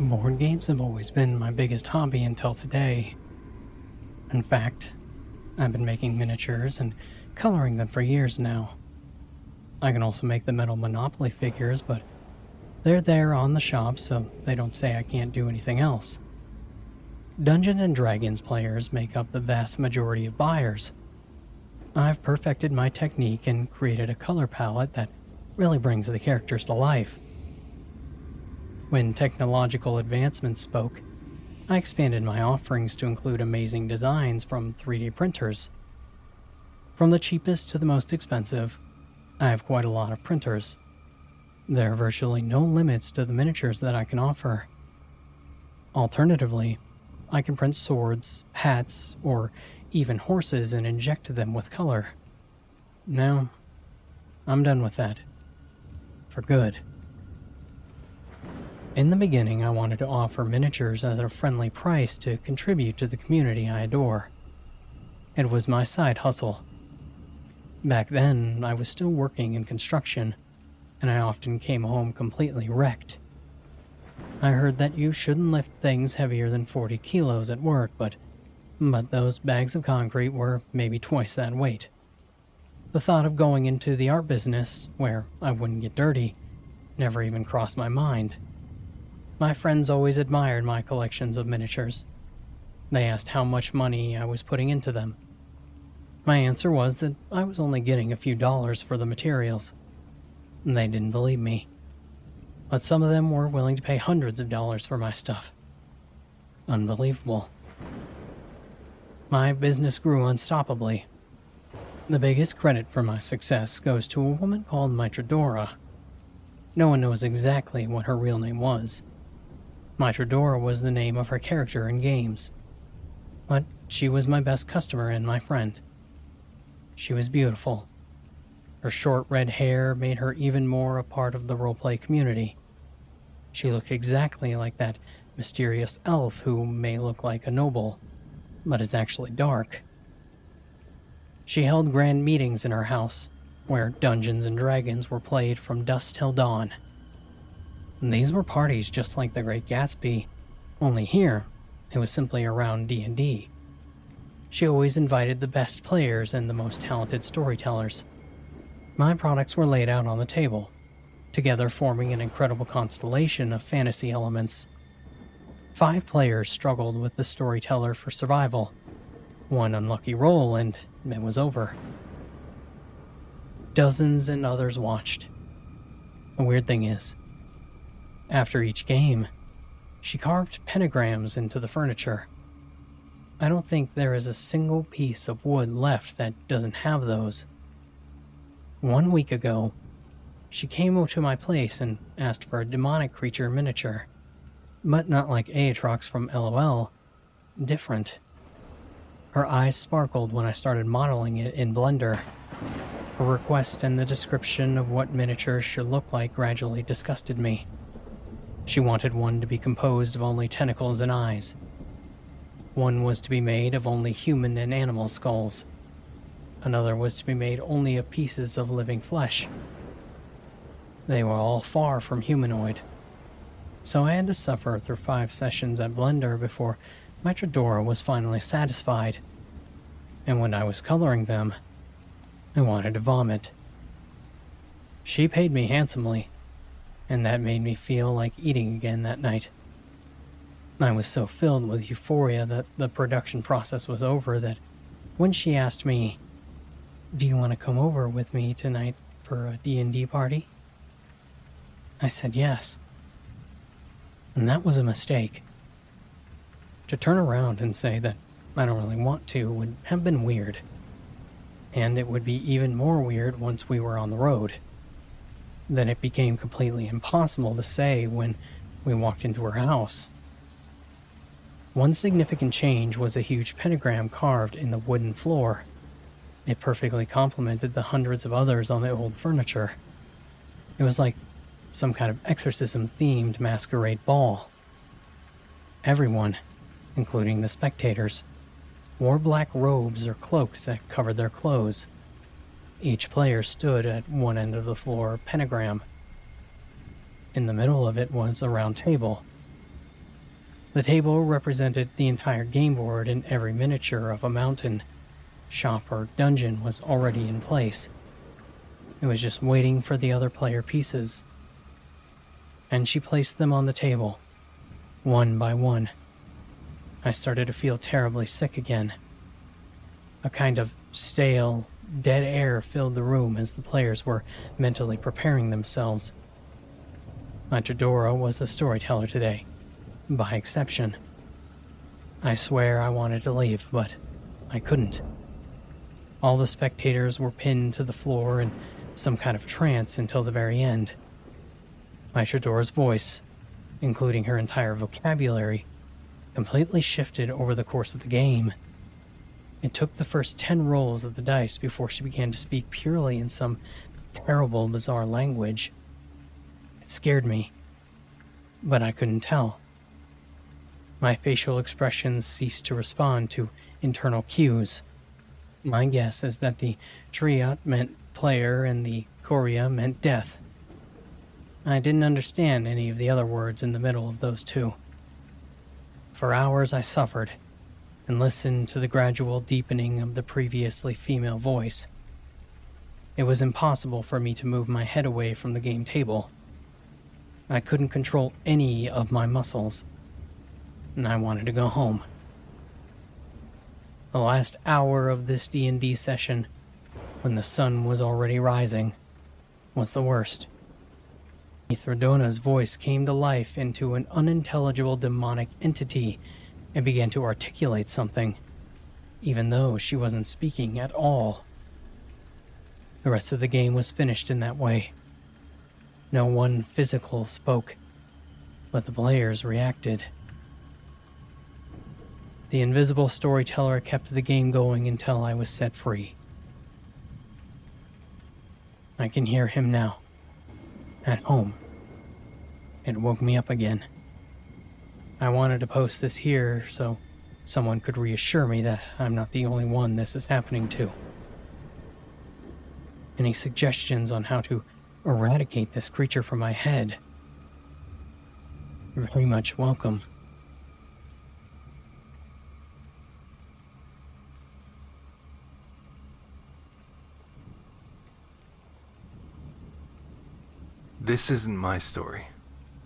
Board games have always been my biggest hobby until today. In fact, I've been making miniatures and coloring them for years now. I can also make the metal Monopoly figures, but they're there on the shop so they don't say I can't do anything else. Dungeons and Dragons players make up the vast majority of buyers. I've perfected my technique and created a color palette that really brings the characters to life. When technological advancements spoke, I expanded my offerings to include amazing designs from 3D printers. From the cheapest to the most expensive, I have quite a lot of printers. There are virtually no limits to the miniatures that I can offer. Alternatively, I can print swords, hats, or even horses and inject them with color. Now, I'm done with that. For good. In the beginning, I wanted to offer miniatures at a friendly price to contribute to the community I adore. It was my side hustle. Back then, I was still working in construction, and I often came home completely wrecked. I heard that you shouldn't lift things heavier than 40 kilos at work, but those bags of concrete were maybe twice that weight. The thought of going into the art business, where I wouldn't get dirty, never even crossed my mind. My friends always admired my collections of miniatures. They asked how much money I was putting into them. My answer was that I was only getting a few dollars for the materials. They didn't believe me. But some of them were willing to pay hundreds of dollars for my stuff. Unbelievable. My business grew unstoppably. The biggest credit for my success goes to a woman called Mitradora. No one knows exactly what her real name was. Mitradora was the name of her character in games. But she was my best customer and my friend. She was beautiful. Her short red hair made her even more a part of the roleplay community. She looked exactly like that mysterious elf who may look like a noble, but is actually dark. She held grand meetings in her house, where Dungeons and Dragons were played from dusk till dawn. These were parties just like the Great Gatsby, only here, it was simply around D&D. She always invited the best players and the most talented storytellers. My products were laid out on the table, together forming an incredible constellation of fantasy elements. 5 players struggled with the storyteller for survival. One unlucky roll and it was over. Dozens and others watched. The weird thing is, after each game, she carved pentagrams into the furniture. I don't think there is a single piece of wood left that doesn't have those. 1 week ago, she came over to my place and asked for a demonic creature miniature. But not like Aatrox from LOL. Different. Her eyes sparkled when I started modeling it in Blender. Her request and the description of what miniatures should look like gradually disgusted me. She wanted one to be composed of only tentacles and eyes. One was to be made of only human and animal skulls. Another was to be made only of pieces of living flesh. They were all far from humanoid. So I had to suffer through 5 sessions at Blender before Mitradora was finally satisfied. And when I was coloring them, I wanted to vomit. She paid me handsomely, and that made me feel like eating again that night. I was so filled with euphoria that the production process was over that when she asked me, "Do you want to come over with me tonight for a D&D party?" I said yes. And that was a mistake. To turn around and say that I don't really want to would have been weird. And it would be even more weird once we were on the road. Then it became completely impossible to say when we walked into her house. One significant change was a huge pentagram carved in the wooden floor. It perfectly complemented the hundreds of others on the old furniture. It was like some kind of exorcism-themed masquerade ball. Everyone, including the spectators, wore black robes or cloaks that covered their clothes. Each player stood at one end of the floor pentagram. In the middle of it was a round table. The table represented the entire game board, and every miniature of a mountain, shop, or dungeon was already in place. It was just waiting for the other player pieces. And she placed them on the table, one by one. I started to feel terribly sick again. A kind of stale, dead air filled the room as the players were mentally preparing themselves. Matadora was the storyteller today, by exception. I swear I wanted to leave, but I couldn't. All the spectators were pinned to the floor in some kind of trance until the very end. Maestrodora's voice, including her entire vocabulary, completely shifted over the course of the game. It took the first 10 rolls of the dice before she began to speak purely in some terrible, bizarre language. It scared me, but I couldn't tell. My facial expressions ceased to respond to internal cues. My guess is that the triot meant player and the choria meant death. I didn't understand any of the other words in the middle of those two. For hours I suffered and listened to the gradual deepening of the previously female voice. It was impossible for me to move my head away from the game table. I couldn't control any of my muscles, and I wanted to go home. The last hour of this D&D session, when the sun was already rising, was the worst. Mithradona's voice came to life into an unintelligible demonic entity and began to articulate something, even though she wasn't speaking at all. The rest of the game was finished in that way. No one physical spoke, but the players reacted. The invisible storyteller kept the game going until I was set free. I can hear him now, at home. It woke me up again. I wanted to post this here so someone could reassure me that I'm not the only one this is happening to. Any suggestions on how to eradicate this creature from my head? Very much welcome. This isn't my story,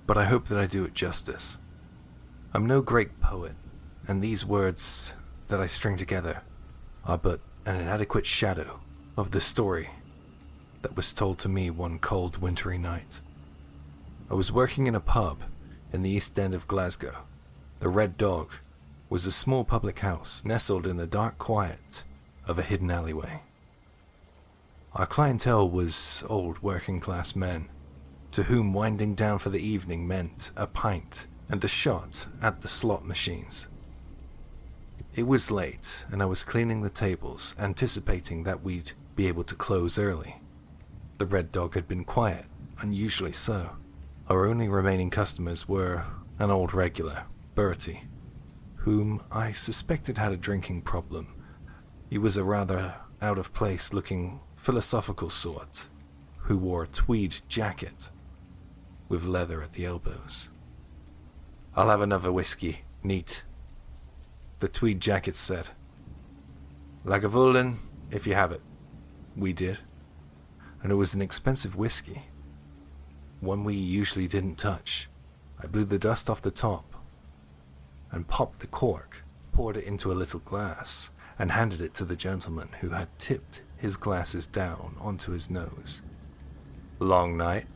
but I hope that I do it justice. I'm no great poet, and these words that I string together are but an inadequate shadow of the story that was told to me one cold wintry night. I was working in a pub in the East End of Glasgow. The Red Dog was a small public house nestled in the dark quiet of a hidden alleyway. Our clientele was old working class men, to whom winding down for the evening meant a pint and a shot at the slot machines. It was late, and I was cleaning the tables, anticipating that we'd be able to close early. The Red Dog had been quiet, unusually so. Our only remaining customers were an old regular, Bertie, whom I suspected had a drinking problem. He was a rather out-of-place looking philosophical sort, who wore a tweed jacket with leather at the elbows. "I'll have another whiskey, neat," the tweed jacket said. "Lagavulin, if you have it." We did, and it was an expensive whiskey, one we usually didn't touch. I blew the dust off the top and popped the cork, poured it into a little glass, and handed it to the gentleman who had tipped his glasses down onto his nose. "Long night,"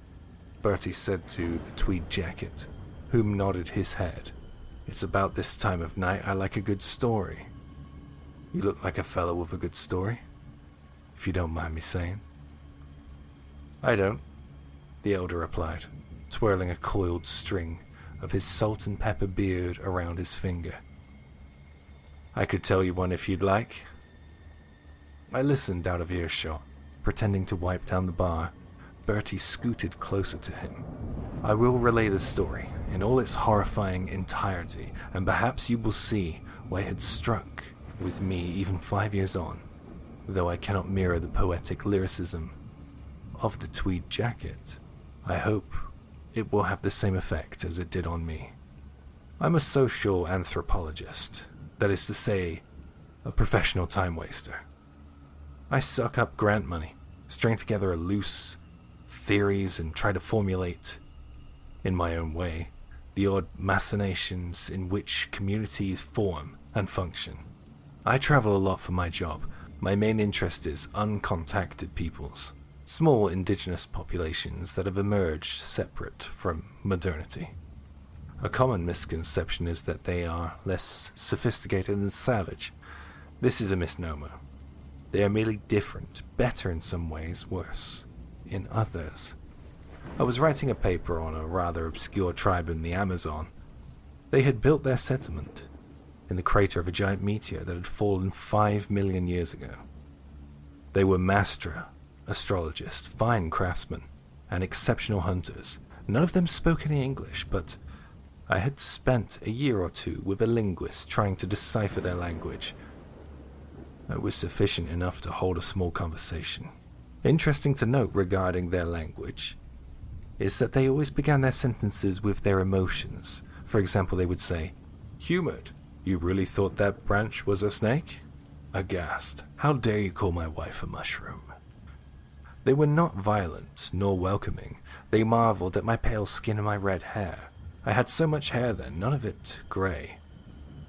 Bertie said to the tweed jacket, whom nodded his head. "It's about this time of night I like a good story. You look like a fellow with a good story, if you don't mind me saying." "I don't," the elder replied, twirling a coiled string of his salt and pepper beard around his finger. "I could tell you one if you'd like." I listened out of earshot, pretending to wipe down the bar. Bertie scooted closer to him. "I will relay the story in all its horrifying entirety, and perhaps you will see why it had struck with me even 5 years on, though I cannot mirror the poetic lyricism of the tweed jacket. I hope it will have the same effect as it did on me." I'm a social anthropologist, that is to say, a professional time waster. I suck up grant money, string together loose theories, and try to formulate, in my own way, the odd machinations in which communities form and function. I travel a lot for my job. My main interest is uncontacted peoples, small indigenous populations that have emerged separate from modernity. A common misconception is that they are less sophisticated and savage. This is a misnomer. They are merely different, better in some ways, worse in others. I was writing a paper on a rather obscure tribe in the Amazon. They had built their settlement in the crater of a giant meteor that had fallen 5 million years ago. They were master astrologists, fine craftsmen, and exceptional hunters. None of them spoke any English, but I had spent a year or two with a linguist trying to decipher their language. It was sufficient enough to hold a small conversation. Interesting to note regarding their language is that they always began their sentences with their emotions. For example, they would say, "Humid, you really thought that branch was a snake?" Aghast, "How dare you call my wife a mushroom?" They were not violent nor welcoming. They marveled at my pale skin and my red hair. I had so much hair then, none of it grey.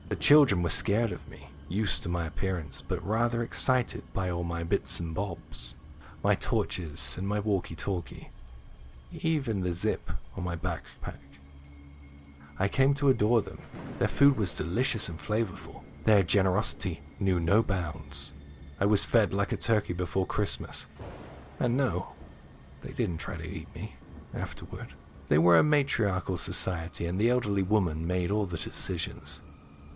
The children were scared of me, used to my appearance, but rather excited by all my bits and bobs, my torches and my walkie-talkie, even the zip on my backpack. I came to adore them. Their food was delicious and flavorful. Their generosity knew no bounds. I was fed like a turkey before Christmas. And no, they didn't try to eat me afterward. They were a matriarchal society, and the elderly woman made all the decisions.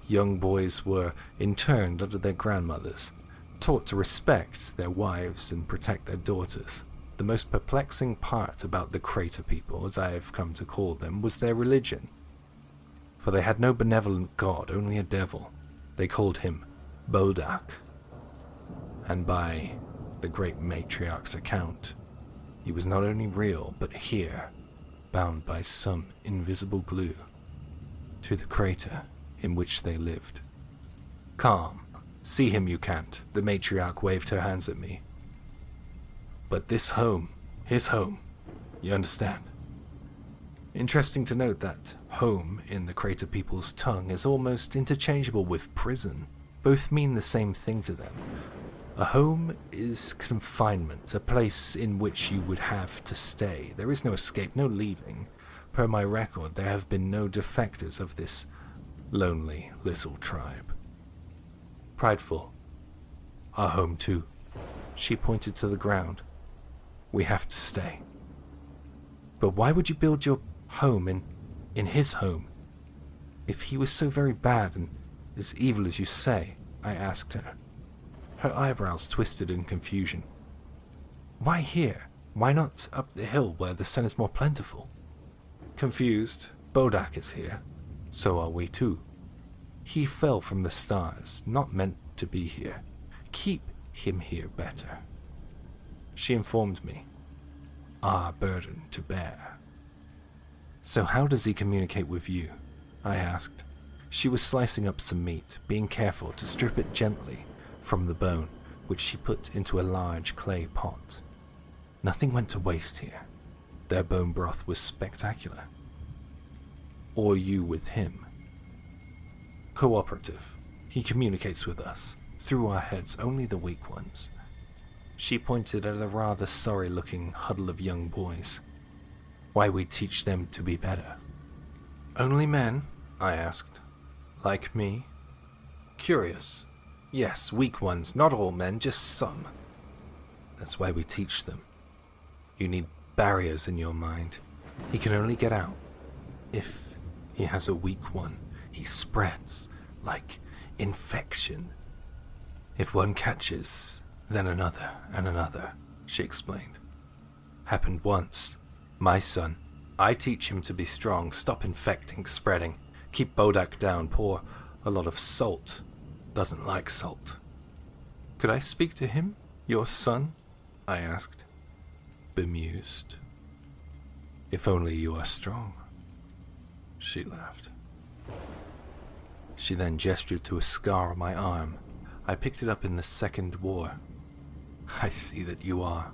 Young boys were interned under their grandmothers, taught to respect their wives and protect their daughters. The most perplexing part about the crater people, as I have come to call them, was their religion. For they had no benevolent god, only a devil. They called him Bodak. And by the great matriarch's account, he was not only real, but here, bound by some invisible glue to the crater in which they lived. "Calm. See him you can't," the matriarch waved her hands at me. "But this home, his home, you understand?" Interesting to note that home in the crater people's tongue is almost interchangeable with prison. Both mean the same thing to them. A home is confinement, a place in which you would have to stay. There is no escape, no leaving. Per my record, there have been no defectors of this lonely little tribe. Prideful. Our home too. She pointed to the ground. We have to stay. But why would you build your home in his home? If he was so very bad and as evil as you say, I asked her. Her eyebrows twisted in confusion. Why here? Why not up the hill where the sun is more plentiful? Confused, Bodak is here. So are we too. He fell from the stars, not meant to be here. Keep him here better. She informed me. Our burden to bear. So how does he communicate with you? I asked. She was slicing up some meat, being careful to strip it gently from the bone, which she put into a large clay pot. Nothing went to waste here. Their bone broth was spectacular. Or you with him. Cooperative. He communicates with us. Through our heads, only the weak ones. She pointed at a rather sorry-looking huddle of young boys. Why we teach them to be better. Only men? I asked. Like me? Curious. Yes, weak ones, not all men, just some. That's why we teach them. You need barriers in your mind. He can only get out if he has a weak one. He spreads like infection. If one catches, then another and another, she explained. Happened once. My son. I teach him to be strong, stop infecting, spreading, keep Bodak down, pour a lot of salt. Doesn't like salt. Could I speak to him, your son? I asked, bemused. If only you are strong. She laughed. She then gestured to a scar on my arm. I picked it up in the Second War. I see that you are.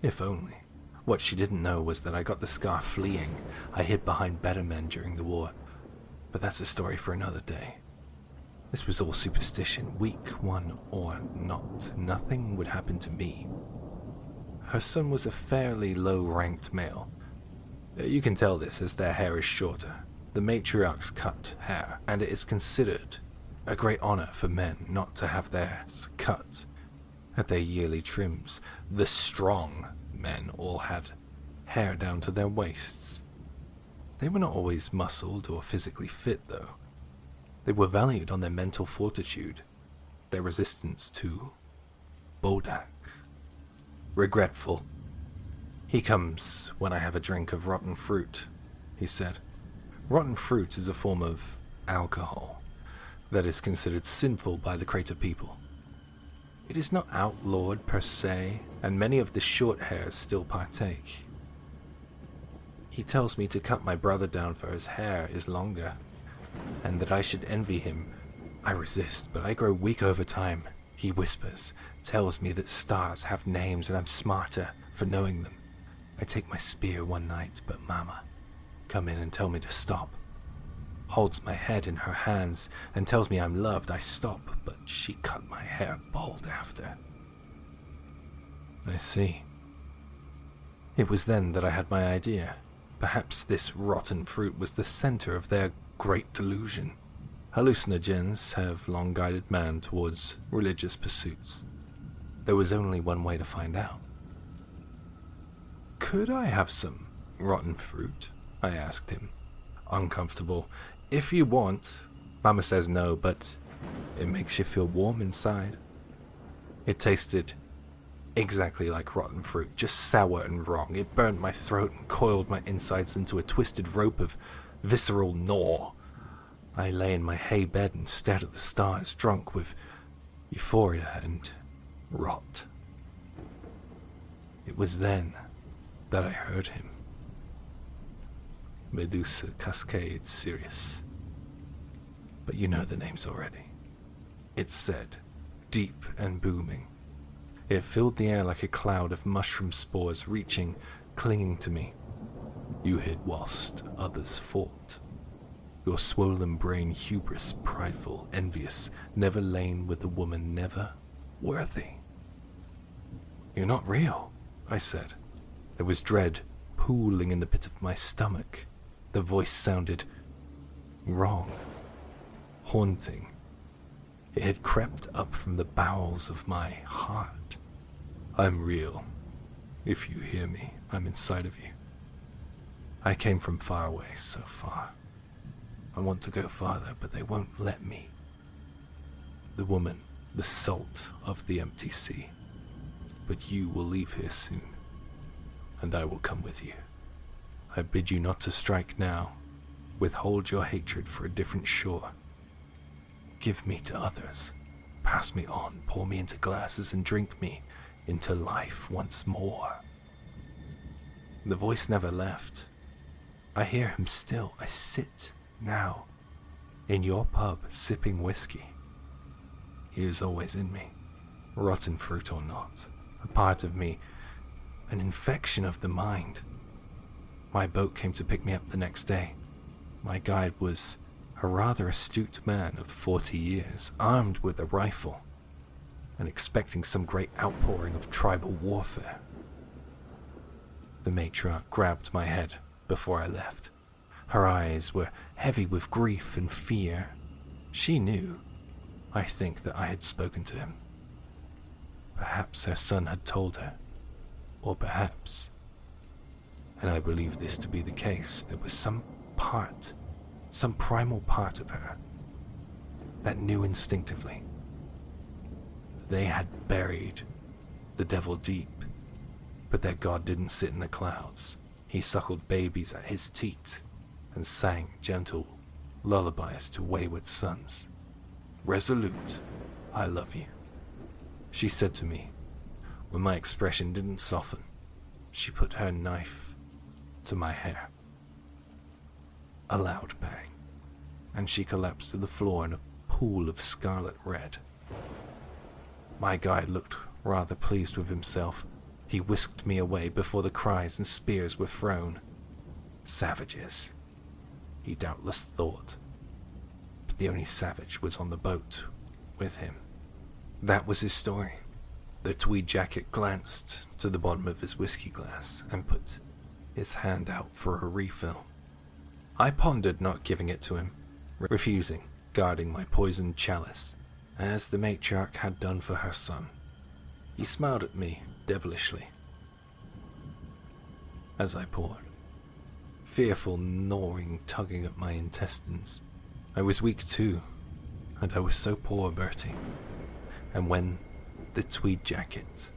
If only. What she didn't know was that I got the scar fleeing. I hid behind better men during the war. But that's a story for another day. This was all superstition, weak one or not. Nothing would happen to me. Her son was a fairly low-ranked male. You can tell this as their hair is shorter. The matriarchs cut hair, and it is considered a great honor for men not to have theirs cut at their yearly trims. The strong men all had hair down to their waists. They were not always muscled or physically fit, though. They were valued on their mental fortitude, their resistance to Bodak. Regretful. He comes when I have a drink of rotten fruit, he said. Rotten fruit is a form of alcohol that is considered sinful by the Crater people. It is not outlawed per se, and many of the short hairs still partake. He tells me to cut my brother down for his hair is longer, and that I should envy him. I resist, but I grow weak over time. He whispers, tells me that stars have names and I'm smarter for knowing them. I take my spear one night, but Mama come in and tell me to stop. Holds my head in her hands and tells me I'm loved. I stop, but she cut my hair bald after. I see. It was then that I had my idea. Perhaps this rotten fruit was the center of their great delusion. Hallucinogens have long guided man towards religious pursuits. There was only one way to find out. Could I have some rotten fruit? I asked him, uncomfortable. If you want. Mama says no, but it makes you feel warm inside. It tasted exactly like rotten fruit, just sour and wrong. It burned my throat and coiled my insides into a twisted rope of visceral gnaw. I lay in my hay bed and stared at the stars, drunk with euphoria and rot. It was then that I heard him. Medusa, Cascade, Sirius. But you know the names already. It said, deep and booming. It filled the air like a cloud of mushroom spores reaching, clinging to me. You hid whilst others fought. Your swollen brain hubris, prideful, envious, never lain with a woman, never worthy. You're not real, I said. There was dread pooling in the pit of my stomach. The voice sounded wrong, haunting. It had crept up from the bowels of my heart. I'm real. If you hear me, I'm inside of you. I came from far away, so far. I want to go farther, but they won't let me. The woman, the salt of the empty sea. But you will leave here soon, and I will come with you. I bid you not to strike now. Withhold your hatred for a different shore. Give me to others. Pass me on, pour me into glasses, and drink me into life once more. The voice never left. I hear him still. I sit now in your pub sipping whiskey. He is always in me, rotten fruit or not, a part of me, an infection of the mind. My boat came to pick me up the next day. My guide was a rather astute man of 40 years, armed with a rifle, and expecting some great outpouring of tribal warfare. The matriarch grabbed my head before I left. Her eyes were heavy with grief and fear. She knew, I think, that I had spoken to him. Perhaps her son had told her, or perhaps, and I believe this to be the case, there was some primal part of her that knew instinctively. They had buried the devil deep, but their god didn't sit in the clouds. He suckled babies at his teat and sang gentle lullabies to wayward sons. Resolute, I love you, she said to me. When my expression didn't soften, she put her knife to my hair. A loud bang and she collapsed to the floor in a pool of scarlet red. My guide looked rather pleased with himself. He whisked me away before the cries and spears were thrown. Savages, he doubtless thought, but the only savage was on the boat with him. That was his story. The tweed jacket glanced to the bottom of his whiskey glass and put his hand out for a refill. I pondered not giving it to him, refusing, guarding my poisoned chalice, as the matriarch had done for her son. He smiled at me devilishly as I poured, fearful gnawing tugging at my intestines. I was weak too, and I was so poor, Bertie. And when the tweed jacket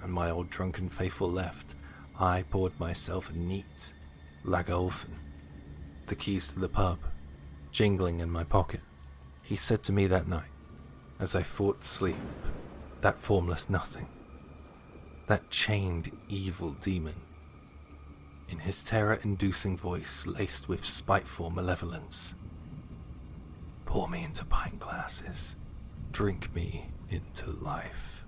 and my old drunken faithful left, I poured myself a neat Lagolfen, the keys to the pub, jingling in my pocket. He said to me that night, as I fought sleep, that formless nothing, that chained evil demon, in his terror-inducing voice laced with spiteful malevolence, "Pour me into pint glasses, drink me into life."